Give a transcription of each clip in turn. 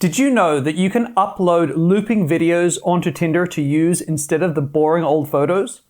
Did you know that you can upload looping videos onto Tinder to use instead of the boring old photos?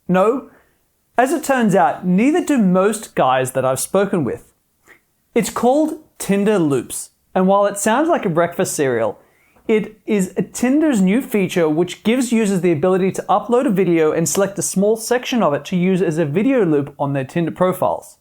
No? As it turns out, neither do most guys that I've spoken with. It's called Tinder Loops, and while it sounds like a breakfast cereal, it is Tinder's new feature which gives users the ability to upload a video and select a small section of it to use as a video loop on their Tinder profiles.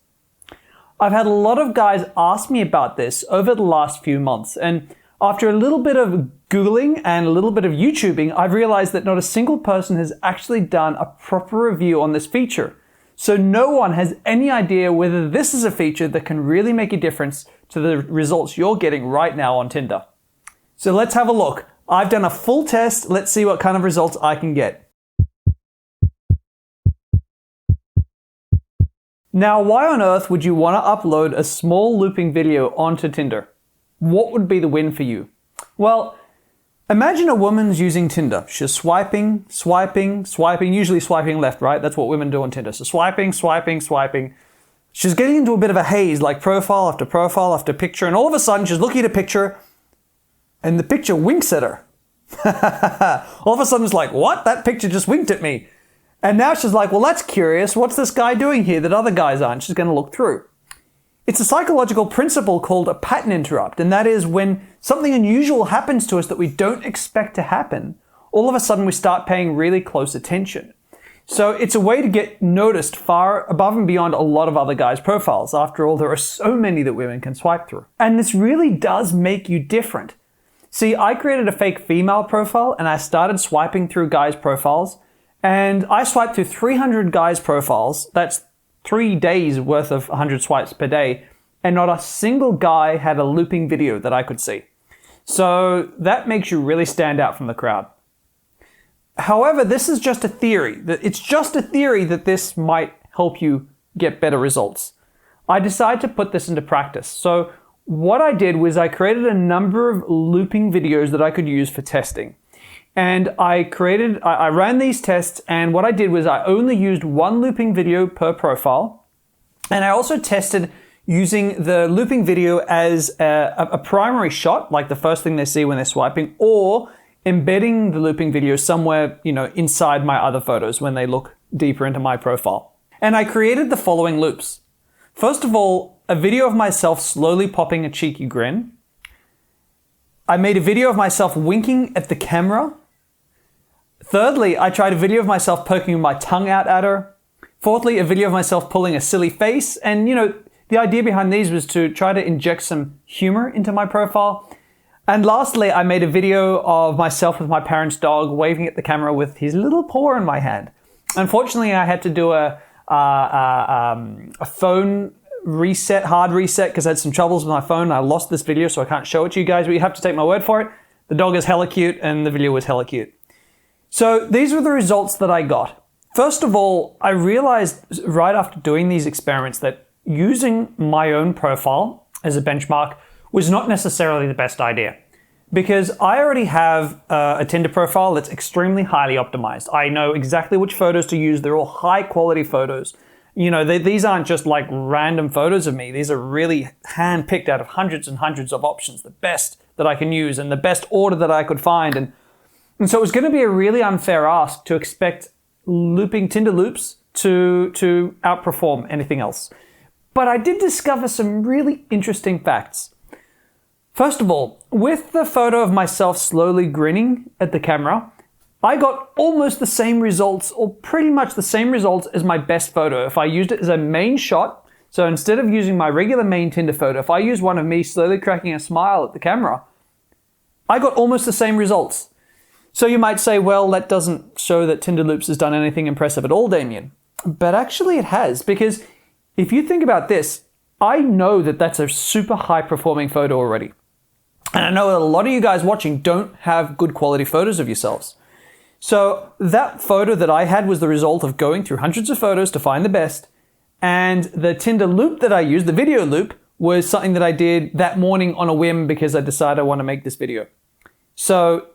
I've had a lot of guys ask me about this over the last few months, and after a little bit of Googling and a little bit of YouTubing, I've realized that not a single person has actually done a proper review on this feature. So no one has any idea whether this is a feature that can really make a difference to the results you're getting right now on Tinder. So let's have a look. I've done a full test. Let's see what kind of results I can get. Now, why on earth would you want to upload a small looping video onto Tinder? What would be the win for you? Well, imagine a woman's using Tinder. She's swiping, usually swiping left, right? That's what women do on Tinder. So swiping. She's getting into a bit of a haze, like profile after picture, and all of a sudden she's looking at a picture and the picture winks at her. All of a sudden it's like, what? That picture just winked at me. And now she's like, well, that's curious. What's this guy doing here that other guys aren't? She's going to look through. It's a psychological principle called a pattern interrupt, and that is when something unusual happens to us that we don't expect to happen, all of a sudden we start paying really close attention. So it's a way to get noticed far above and beyond a lot of other guys' profiles. After all, there are so many that women can swipe through. And this really does make you different. See, I created a fake female profile and I started swiping through guys' profiles, and I swiped through 300 guys' profiles. That's 3 days worth of 100 swipes per day, and not a single guy had a looping video that I could see. So that makes you really stand out from the crowd. However, this is just a theory. It's just a theory that this might help you get better results. I decided to put this into practice. So what I did was I created a number of looping videos that I could use for testing. And I ran these tests, and what I did was I only used one looping video per profile. And I also tested using the looping video as a primary shot, like the first thing they see when they're swiping, or embedding the looping video somewhere, inside my other photos when they look deeper into my profile. And I created the following loops. First of all, a video of myself slowly popping a cheeky grin. I made a video of myself winking at the camera. Thirdly, I tried a video of myself poking my tongue out at her. Fourthly, a video of myself pulling a silly face. And, the idea behind these was to try to inject some humor into my profile. And lastly, I made a video of myself with my parents' dog waving at the camera with his little paw in my hand. Unfortunately, I had to do a phone reset, hard reset, because I had some troubles with my phone. I lost this video, so I can't show it to you guys, but you have to take my word for it. The dog is hella cute, and the video was hella cute. So these were the results that I got. First of all, I realized right after doing these experiments that using my own profile as a benchmark was not necessarily the best idea, because I already have a Tinder profile that's extremely highly optimized. I know exactly which photos to use. They're all high quality photos. These aren't just like random photos of me. These are really hand-picked out of hundreds and hundreds of options, the best that I can use and the best order that I could find. And so it was going to be a really unfair ask to expect looping Tinder loops to outperform anything else. But I did discover some really interesting facts. First of all, with the photo of myself slowly grinning at the camera, I got almost the same results, or pretty much the same results as my best photo. If I used it as a main shot, so instead of using my regular main Tinder photo, if I used one of me slowly cracking a smile at the camera, I got almost the same results. So you might say, well, that doesn't show that Tinder Loops has done anything impressive at all, Damien. But actually it has, because if you think about this, I know that that's a super high performing photo already. And I know that a lot of you guys watching don't have good quality photos of yourselves. So that photo that I had was the result of going through hundreds of photos to find the best. And the Tinder loop that I used, the video loop, was something that I did that morning on a whim because I decided I want to make this video. So,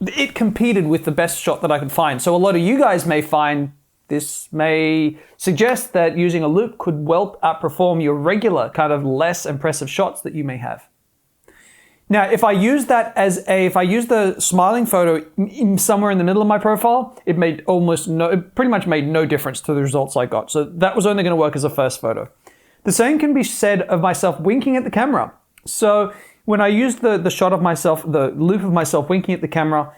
it competed with the best shot that I could find. So a lot of you guys may find this may suggest that using a loop could well outperform your regular kind of less impressive shots that you may have. Now, if I use the smiling photo somewhere in the middle of my profile, it pretty much made no difference to the results I got. So that was only going to work as a first photo. The same can be said of myself winking at the camera. So when I used the shot of myself, the loop of myself winking at the camera,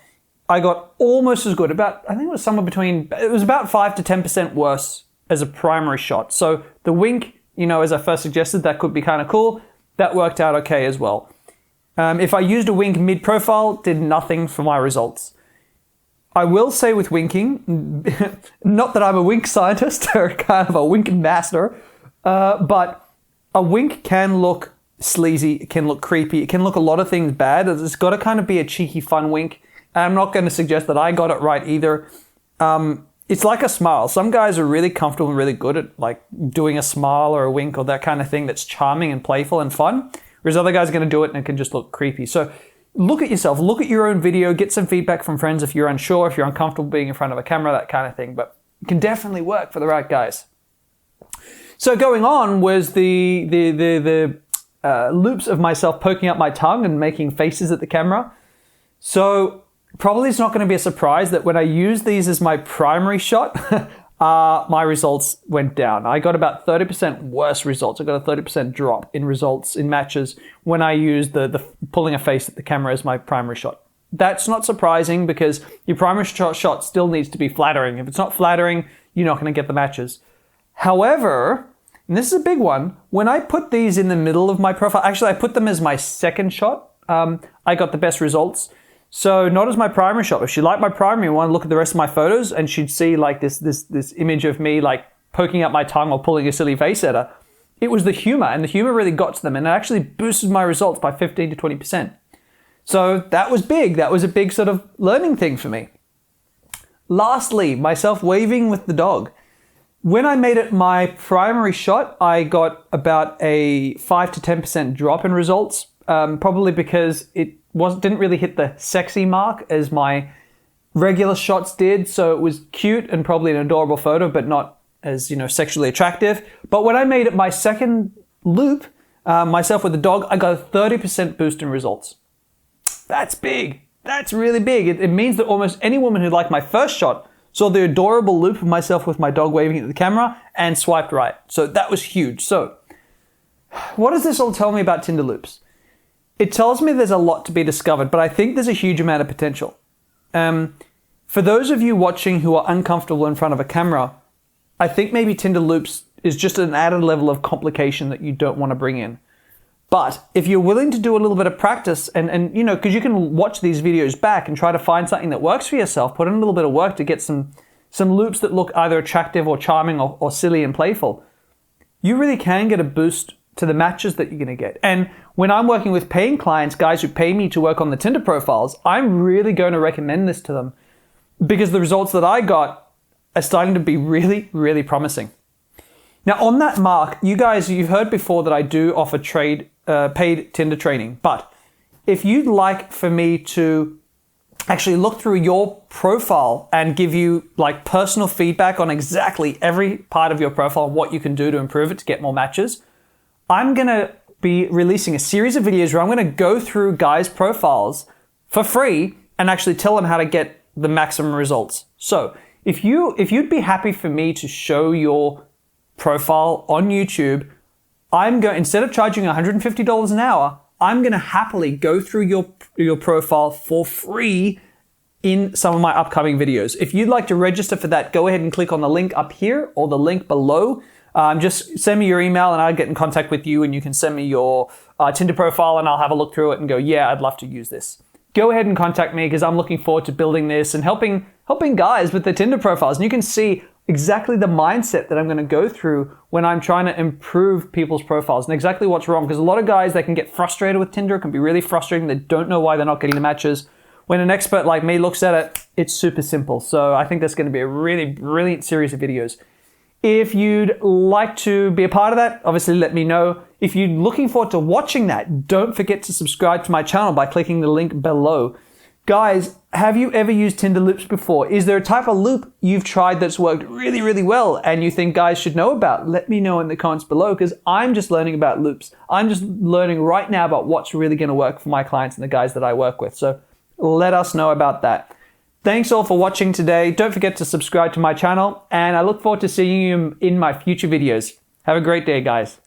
I got almost as good. I think it was about 5 to 10% worse as a primary shot. So the wink, as I first suggested, that could be kind of cool. That worked out okay as well. If I used a wink mid-profile, did nothing for my results. I will say with winking, not that I'm a wink scientist or kind of a wink master, but a wink can look sleazy, it can look creepy, it can look a lot of things bad. It's got to kind of be a cheeky, fun wink. And I'm not going to suggest that I got it right either. It's like a smile. Some guys are really comfortable and really good at like doing a smile or a wink or that kind of thing that's charming and playful and fun. Whereas other guys are going to do it and it can just look creepy. So look at yourself, look at your own video, get some feedback from friends if you're unsure, if you're uncomfortable being in front of a camera, that kind of thing. But it can definitely work for the right guys. So going on was the loops of myself poking up my tongue and making faces at the camera. So probably it's not going to be a surprise that when I use these as my primary shot, my results went down. I got about 30% worse results. I got a 30% drop in results in matches when I used the pulling a face at the camera as my primary shot. That's not surprising because your primary shot still needs to be flattering. If it's not flattering, you're not going to get the matches. However, and this is a big one, when I put these in the middle of my profile, actually I put them as my second shot, I got the best results. So not as my primary shot. If she liked my primary one, look at the rest of my photos and she'd see like this image of me like poking up my tongue or pulling a silly face at her. It was the humor, and the humor really got to them, and it actually boosted my results by 15 to 20%. So that was big. That was a big sort of learning thing for me. Lastly, myself waving with the dog. When I made it my primary shot, I got about a 5 to 10% drop in results, probably because it didn't really hit the sexy mark as my regular shots did. So it was cute and probably an adorable photo, but not as, sexually attractive. But when I made it my second loop, myself with the dog, I got a 30% boost in results. That's big. That's really big. It means that almost any woman who liked my first shot saw the adorable loop of myself with my dog waving at the camera and swiped right. So that was huge. So what does this all tell me about Tinder loops? It tells me there's a lot to be discovered, but I think there's a huge amount of potential. For those of you watching who are uncomfortable in front of a camera, I think maybe Tinder loops is just an added level of complication that you don't want to bring in. But if you're willing to do a little bit of practice and because you can watch these videos back and try to find something that works for yourself, put in a little bit of work to get some loops that look either attractive or charming or silly and playful, you really can get a boost to the matches that you're going to get. And when I'm working with paying clients, guys who pay me to work on the Tinder profiles, I'm really going to recommend this to them because the results that I got are starting to be really, really promising. Now, on that mark, you've heard before that I do offer paid Tinder training, but if you'd like for me to actually look through your profile and give you like personal feedback on exactly every part of your profile and what you can do to improve it to get more matches, I'm going to be releasing a series of videos where I'm going to go through guys' profiles for free and actually tell them how to get the maximum results. So if you'd be happy for me to show your profile on YouTube, instead of charging $150 an hour, I'm going to happily go through your profile for free in some of my upcoming videos. If you'd like to register for that, go ahead and click on the link up here or the link below. Just send me your email and I'll get in contact with you, and you can send me your Tinder profile and I'll have a look through it and go, yeah, I'd love to use this. Go ahead and contact me because I'm looking forward to building this and helping guys with their Tinder profiles. And you can see exactly the mindset that I'm going to go through when I'm trying to improve people's profiles and exactly what's wrong. Because a lot of guys, they can get frustrated with Tinder. It can be really frustrating. They don't know why they're not getting the matches. When an expert like me looks at it, it's super simple. So I think that's going to be a really brilliant series of videos. If you'd like to be a part of that, obviously let me know. If you're looking forward to watching that, don't forget to subscribe to my channel by clicking the link below. Guys, Have you ever used Tinder loops before? Is there a type of loop you've tried that's worked really, really well and you think guys should know about? Let me know in the comments below, because I'm just learning about loops. I'm just learning right now about what's really going to work for my clients and the guys that I work with. So let us know about that. Thanks all for watching today. Don't forget to subscribe to my channel, and I look forward to seeing you in my future videos. Have a great day, guys.